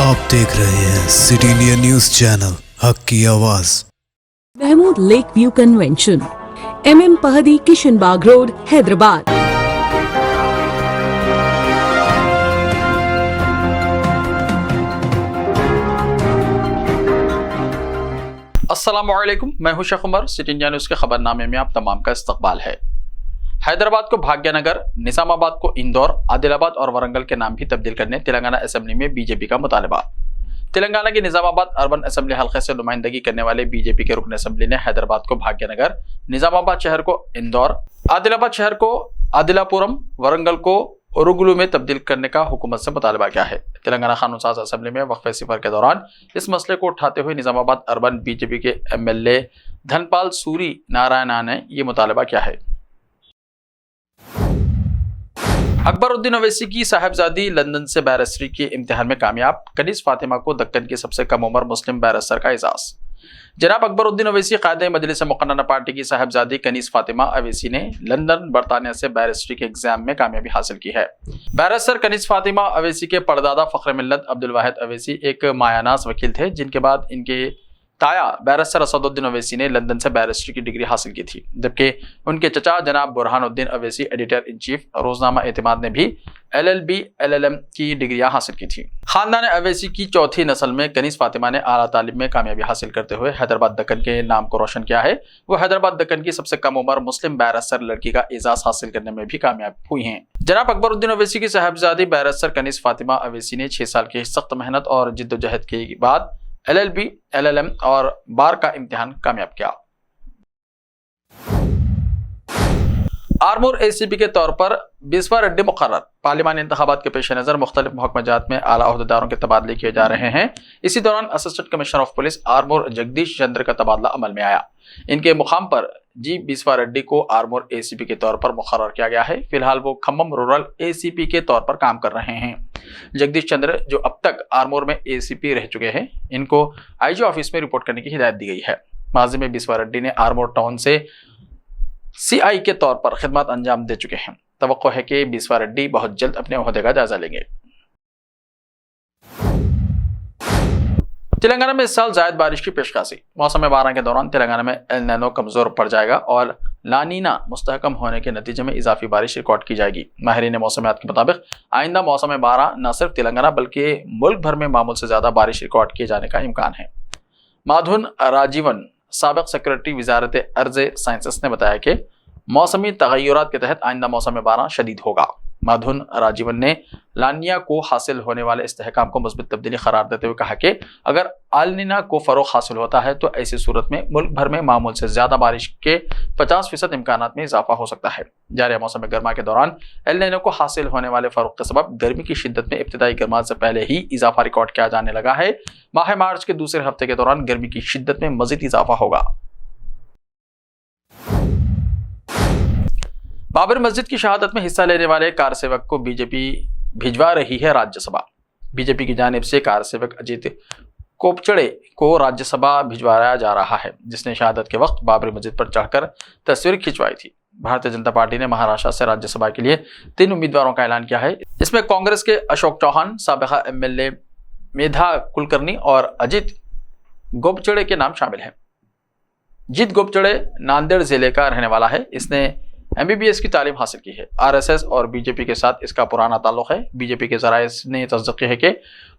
आप देख रहे हैं सिटी इंडिया न्यूज चैनल, हक की आवाज। Mahmood lake view convention, MM Pahadi, Kishanbagh road, Hyderabad. अस्सलामुअलैकुम, मैं हूं Sheikh Umar. City India news के खबरनामे में आप तमाम का इस्तकबाल है। हैदराबाद को भाग्यनगर, निजामाबाद को इंदौर, आदिलाबाद और वरंगल के नाम भी तब्दील करने तेलंगाना असेंबली में बीजेपी का मुतालबा। तेलंगाना की निजामाबाद अर्बन असेंबली हल्के से नुमाइंदगी करने वाले बीजेपी के रुकन असेंबली ने हैदराबाद को भाग्यनगर, निजामाबाद शहर को इंदौर, आदिलाबाद शहर को आदिलापुरम, वरंगल को उरुगुलू में तब्दील करने का हुकूमत से मुतालबा किया है। तेलंगाना कानून साज असेंबली में वक्फे सिफर के दौरान इस मसले को उठाते हुए निजामाबाद अर्बन बीजेपी के MLA धनपाल सूरी नारायणा ने यह मुतालबा किया है। अकबरुद्दीन ओवैसी की साहबजादी लंदन से बैरिस्ट्री के इम्तिहान में कामयाब, कनीज फातिमा को दक्कन की सबसे कम उम्र मुस्लिम बैरिस्टर का एजाज। जनाब अकबरुद्दीन ओवैसी कायदे मजलिस मुक़न्नना पार्टी की साहबजादी कनीज फातिमा ओवैसी ने लंदन बरतानिया से बैरिस्ट्री के एग्जाम में कामयाबी हासिल की है। बैरिस्टर कनीज फातिमा ओवैसी के परदादा फ़ख्र मिल्लत अब्दुल वाहिद ओवैसी एक मायानाज वकील थे, जिनके बाद इनके ताया बैरिस्टर असदुद्दीन ओवैसी ने लंदन से बैरिस्ट्री की डिग्री हासिल की थी, जबकि उनके चचा जनाब Burhanuddin Owaisi editor in chief Roznama Etemaad ने भी LLB LLM की डिग्रियां हासिल की थी। खानदान ओवैसी की चौथी नस्ल में कनीज फातिमा ने आला तालीम में कामयाबी हासिल करते हुए हैदराबाद दक्कन के नाम को रोशन किया है। वो हैदराबाद दक्कन की सबसे कम उम्र मुस्लिम बैरिस्टर लड़की का एजाज हासिल करने में भी कामयाब हुई हैं। जनाब अकबरुद्दीन ओवैसी की साहबजादी बैरिस्टर कनीज फातिमा ओवैसी ने 6 साल की सख्त मेहनत और जिद्दोजहद के बाद LLB LLM और बार का इम्तिहान कामयाब किया। आर्मूर ACP के तौर पर बिस्वा रेड्डी मुकर्रर। पार्लिमानी इंतखाबात के पेश नज़र मुख्तलिफ महकमाजात में आला ओहदेदारों के तबादले किए जा रहे हैं। इसी दौरान assistant commissioner of police Armoor Jagdish Chandra का तबादला अमल में आया। इनके मुकाम पर जी बिस्वा रेड्डी को आर्मूर ACP के तौर पर मुकर्रर किया गया है। फिलहाल वो खम्मम रूरल ACP के तौर पर काम कर रहे हैं। जगदीश चंद्र, जो अब तक आर्मूर में ACP रह चुके हैं, इनको IG ऑफिस में रिपोर्ट करने की हिदायत दी गई है। माजी में बिस्वा रेड्डी ने आर्मूर टाउन से CI के तौर पर खिदमत अंजाम दे चुके हैं। तवक्को है कि बिस्वा रेड्डी बहुत जल्द अपने ओहदे का जायजा लेंगे। तेलंगाना में इस साल जायद बारिश की पेशकशी। मौसम बारह के दौरान तेलंगाना में एल नैनो कमजोर पड़ जाएगा और लानीना मुस्तहकम होने के नतीजे में इजाफी बारिश रिकॉर्ड की जाएगी। माहिरीन मौसमियात के मुताबिक आइंदा मौसम बारह न सिर्फ तेलंगाना बल्कि मुल्क भर में मामूल से ज्यादा बारिश रिकॉर्ड किए जाने का इम्कान है। माधुन राजीवन, साबिक सेक्रेटरी वजारत अर्ज साइंसेस ने बताया कि मौसमी तगय्युरात के तहत आइंदा मौसम बारह शदीद होगा। माधुन राजीवन ने लानिया को हासिल होने वाले इस्तेहकाम को मुस्बित तब्दीली करार देते हुए कहा कि अगर आलनीना को फरोग हासिल होता है तो ऐसी सूरत में मुल्क भर में मामूल से ज्यादा बारिश के 50% इम्कानात में इजाफा हो सकता है। जारी मौसम गर्मा के दौरान एल नीनो को हासिल होने वाले फरोग के सबब गर्मी की शिद्दत में इब्तिदाई गर्मात से पहले ही इजाफा रिकॉर्ड किया जाने लगा है। माह मार्च के दूसरे हफ्ते के दौरान गर्मी की शिद्दत में मजीद इजाफा होगा। बाबरी मस्जिद की शहादत में हिस्सा लेने वाले कार सेवक को बीजेपी भिजवा रही है राज्यसभा। बीजेपी की जानिब से कार सेवक अजीत कोपचड़े को राज्यसभा भिजवाया जा रहा है, जिसने शहादत के वक्त बाबरी मस्जिद पर चढ़कर तस्वीर खिंचवाई थी। भारतीय जनता पार्टी ने महाराष्ट्र से राज्यसभा के लिए 3 उम्मीदवारों का ऐलान किया है। इसमें कांग्रेस के अशोक चौहान, साबिका MLA मेधा कुलकर्णी और अजीत गोपचड़े के नाम शामिल हैं। जीत गोपचड़े नांदेड़ जिले का रहने वाला है। इसने MBBS की तालीम हासिल की है। RSS और बीजेपी के साथ इसका पुराना ताल्लुक है। बीजेपी के जराये ने तस्दीक की है कि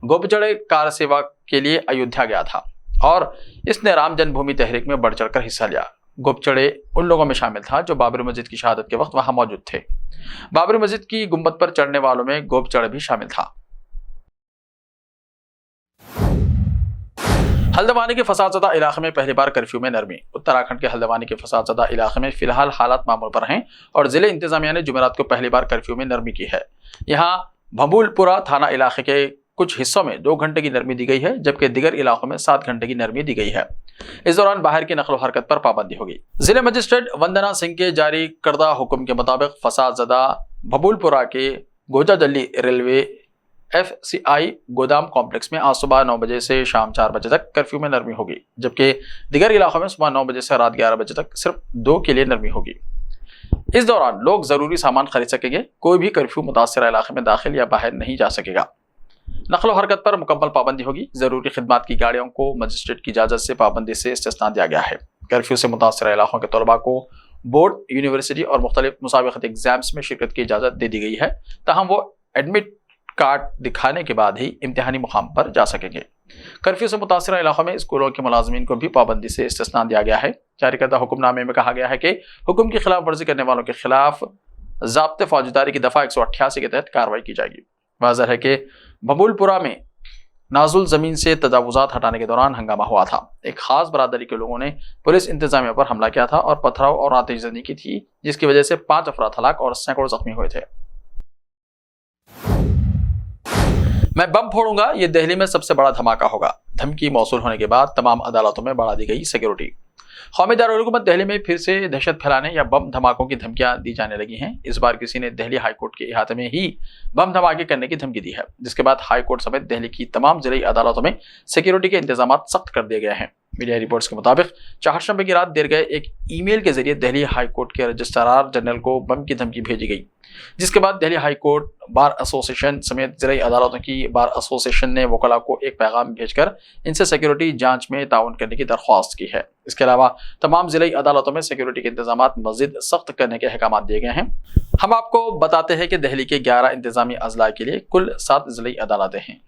गोपचड़े कार सेवा के लिए अयोध्या गया था और इसने राम जन्मभूमि तहरीक में बढ़ चढ़कर हिस्सा लिया। गोपचड़े उन लोगों में शामिल था जो बाबरी मस्जिद की शहादत के वक्त वहां मौजूद थे। बाबरी मस्जिद की गुंबद पर चढ़ने वालों में गोपचड़े भी शामिल था। हल्द्वानी के फसादज़दा इलाके में पहली बार कर्फ्यू में नरमी। उत्तराखंड के हल्द्वानी के फसादज़दा इलाके में फिलहाल हालात मामूल पर हैं और जिले इंतजामिया ने जुमेरात को पहली बार कर्फ्यू में नरमी की है। यहाँ भंबूलपुरा थाना इलाके के कुछ हिस्सों में 2 घंटे की नरमी दी गई है, जबकि दिगर इलाकों में 7 घंटे की नरमी दी गई है। इस दौरान बाहर की नकल हरकत पर पाबंदी होगी। जिले मजिस्ट्रेट वंदना सिंह के जारी करदा हुक्म के मुताबिक फसादज़दा भंबूलपुरा के गोजाजल्ली रेलवे FCI गोदाम कॉम्प्लेक्स में आज सुबह 9 बजे से शाम 4 बजे तक कर्फ्यू में नरमी होगी, जबकि दिगर इलाकों में सुबह 9 बजे से रात 11 बजे तक सिर्फ 2 के लिए नरमी होगी। इस दौरान लोग जरूरी सामान खरीद सकेंगे। कोई भी कर्फ्यू मुतासर इलाके में दाखिल या बाहर नहीं जा सकेगा। नकलो हरकत पर मुकम्मल पाबंदी होगी। जरूरी खिदमात की गाड़ियों को मजिस्ट्रेट की इजाजत से पाबंदी से इस्तिस्ना दिया गया है। कर्फ्यू से मुतासर इलाकों के तलबा को बोर्ड, यूनिवर्सिटी और मुख्तलिफ मुसाबिकत एग्जाम्स में शिरकत की इजाज़त दे दी गई है, ताहम वो एडमिट कार्ड दिखाने के बाद ही इम्तिहानी मुकाम पर जा सकेंगे। कर्फ्यू से मुतासर इलाकों में स्कूलों के मुलाजमीन को भी पाबंदी से इस्तिस्ना दिया गया है। जारी करदा हुक्मनामे में कहा गया है कि हुक्म की खिलाफ वर्जी करने वालों के खिलाफ ज़ाब्ते फौजदारी की दफ़ा 188 के तहत कार्रवाई की जाएगी। वाज़ेह है कि बबूलपुरा में नाजुल ज़मीन से तजावुज़ात हटाने के दौरान हंगामा हुआ था। एक खास बरादरी के लोगों ने पुलिस इंतजामिया पर हमला किया था और पथराव और आतिशज़नी की थी, जिसकी वजह से 5 अफराद हलाक और सैकड़ों जख्मी हुए थे। मैं बम फोड़ूंगा, ये दिल्ली में सबसे बड़ा धमाका होगा। धमकी मौसूल होने के बाद तमाम अदालतों में बढ़ा दी गई सिक्योरिटी। कौमी दारुल-हुकूमत दिल्ली में फिर से दहशत फैलाने या बम धमाकों की धमकियां दी जाने लगी हैं। इस बार किसी ने दिल्ली हाईकोर्ट के इहाते में ही बम धमाके करने की धमकी दी है, जिसके बाद हाईकोर्ट समेत दिल्ली की तमाम जिला अदालतों में सिक्योरिटी के इंतजाम सख्त कर दिए गए हैं। मीडिया रिपोर्ट्स के मुताबिक चाहशंबे की रात दिए गए एक ईमेल के जरिए दिल्ली हाईकोर्ट के रजिस्ट्रार जनरल को बम की धमकी भेजी गई, जिसके बाद दिल्ली हाईकोर्ट बार एसोसिएशन समेत जिला अदालतों की बार एसोसिएशन ने वकला को एक पैगाम भेजकर इनसे सिक्योरिटी जांच में ताउन करने की दरख्वास्त की है। इसके अलावा तमाम जिला अदालतों में सिक्योरिटी के इंतजाम मज़ीद सख्त करने के अहकाम दिए गए हैं। हम आपको बताते हैं कि दिल्ली के 11 इंतजामी अजला के लिए कुल 7 जिला अदालतें हैं।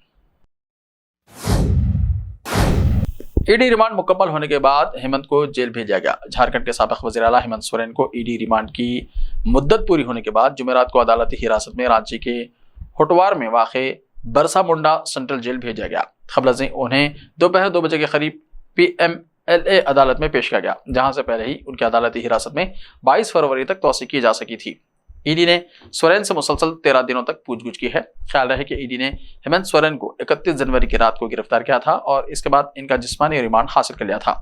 ईडी रिमांड मुकम्मल होने के बाद हेमंत को जेल भेजा गया। झारखंड के साबिक वज़ीर आला हेमंत सोरेन को ईडी रिमांड की मुद्दत पूरी होने के बाद जुमेरात को अदालती हिरासत में रांची के होटवार में वाक़े बरसा मुंडा सेंट्रल जेल भेजा गया। खबरजी उन्हें दोपहर 2 बजे के करीब PMLA अदालत में पेश किया गया, जहां से पहले ही उनकी अदालती हिरासत में 22 फरवरी तक तौसीक़ की जा सकी थी। ईडी ने सोरेन से मुसलसल 13 दिनों तक पूछगुछ की है। ख्याल रहे कि ईडी ने हेमंत सोरेन को 31 जनवरी की रात को गिरफ्तार किया था और इसके बाद इनका जिस्मानी रिमांड हासिल कर लिया था।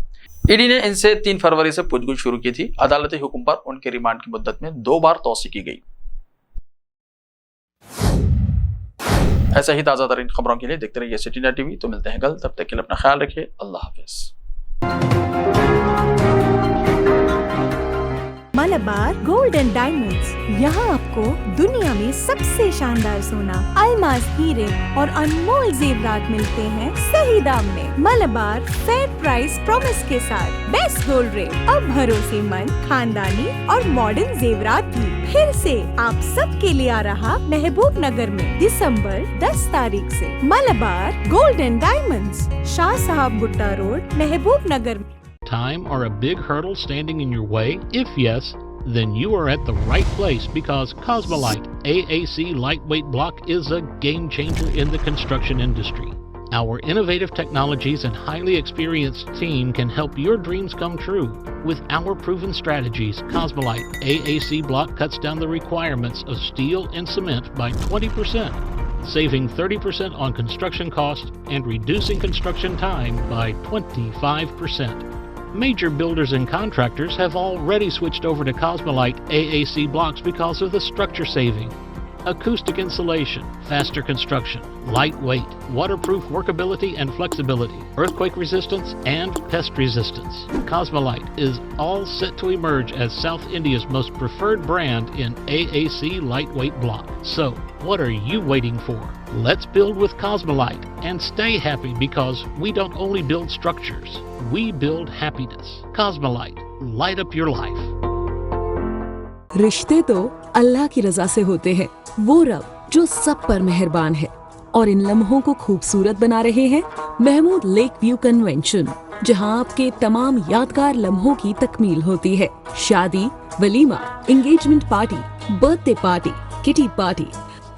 ईडी ने इनसे 3 फरवरी से पूछगुछ शुरू की थी। अदालती हुक्म पर उनके रिमांड की मुद्दत में 2 बार तौसीक़ की गई। ऐसे ही ताज़ा तरीन खबरों के लिए देखते रहिए सिटी नेट टीवी। तो मिलते हैं कल, तब तक के लिए अपना ख्याल रखिए। अल्लाह हाफिज़। मलबार गोल्ड एंड डायमंड्स, यहाँ आपको दुनिया में सबसे शानदार सोना, अलमास हीरे और अनमोल जेवरात मिलते हैं सही दाम में। मलबार फेयर प्राइस प्रॉमिस के साथ बेस्ट गोल्ड रेट, अब भरोसेमंद, खानदानी और मॉडर्न जेवरात भी फिर से आप सब के लिए आ रहा महबूब नगर में दिसंबर 10 तारीख से। Malabar gold and diamonds, Shah साहब भुट्टा road, Mehboob Nagar. Time or a big hurdle standing in your way? If yes, then you are at the right place, because Cosmolite AAC lightweight block is a game changer in the construction industry. Our innovative technologies and highly experienced team can help your dreams come true. With our proven strategies, Cosmolite AAC block cuts down the requirements of steel and cement by 20%, saving 30% on construction costs and reducing construction time by 25%. Major builders and contractors have already switched over to Cosmolite AAC blocks because of the structure saving, acoustic insulation, faster construction, lightweight, waterproof workability and flexibility, earthquake resistance, and pest resistance. Cosmolite is all set to emerge as South India's most preferred brand in AAC lightweight block. So, what are you waiting for? Let's build with Cosmolite and stay happy, because we don't only build structures, we build happiness. Cosmolite, light up your life. रिश्ते तो अल्लाह की रजा से होते हैं, वो रब जो सब पर मेहरबान है। और इन लम्हों को खूबसूरत बना रहे हैं महमूद लेक व्यू कन्वेंशन, जहां आपके तमाम यादगार लम्हों की तकमील होती है। शादी, वलीमा, engagement party, birthday party, kitty party,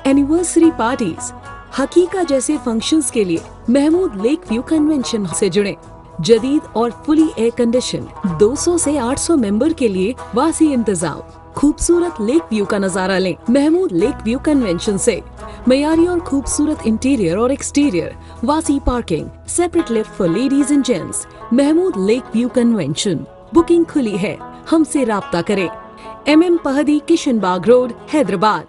anniversary parties, हकीका जैसे फंक्शंस के लिए महमूद लेक व्यू कन्वेंशन से जुड़े। जदीद और फुली एयर कंडीशन 200 से 800 मेंबर के लिए वासी इंतजाम। खूबसूरत लेक व्यू का नजारा लें महमूद लेक व्यू कन्वेंशन से। मयारी और खूबसूरत इंटीरियर और एक्सटीरियर, वासी parking, separate lift for ladies and gents. Mahmood lake view convention, booking खुली है, हमसे राब्ता करें। MM Pahadi, Kishan Bagh road, Hyderabad.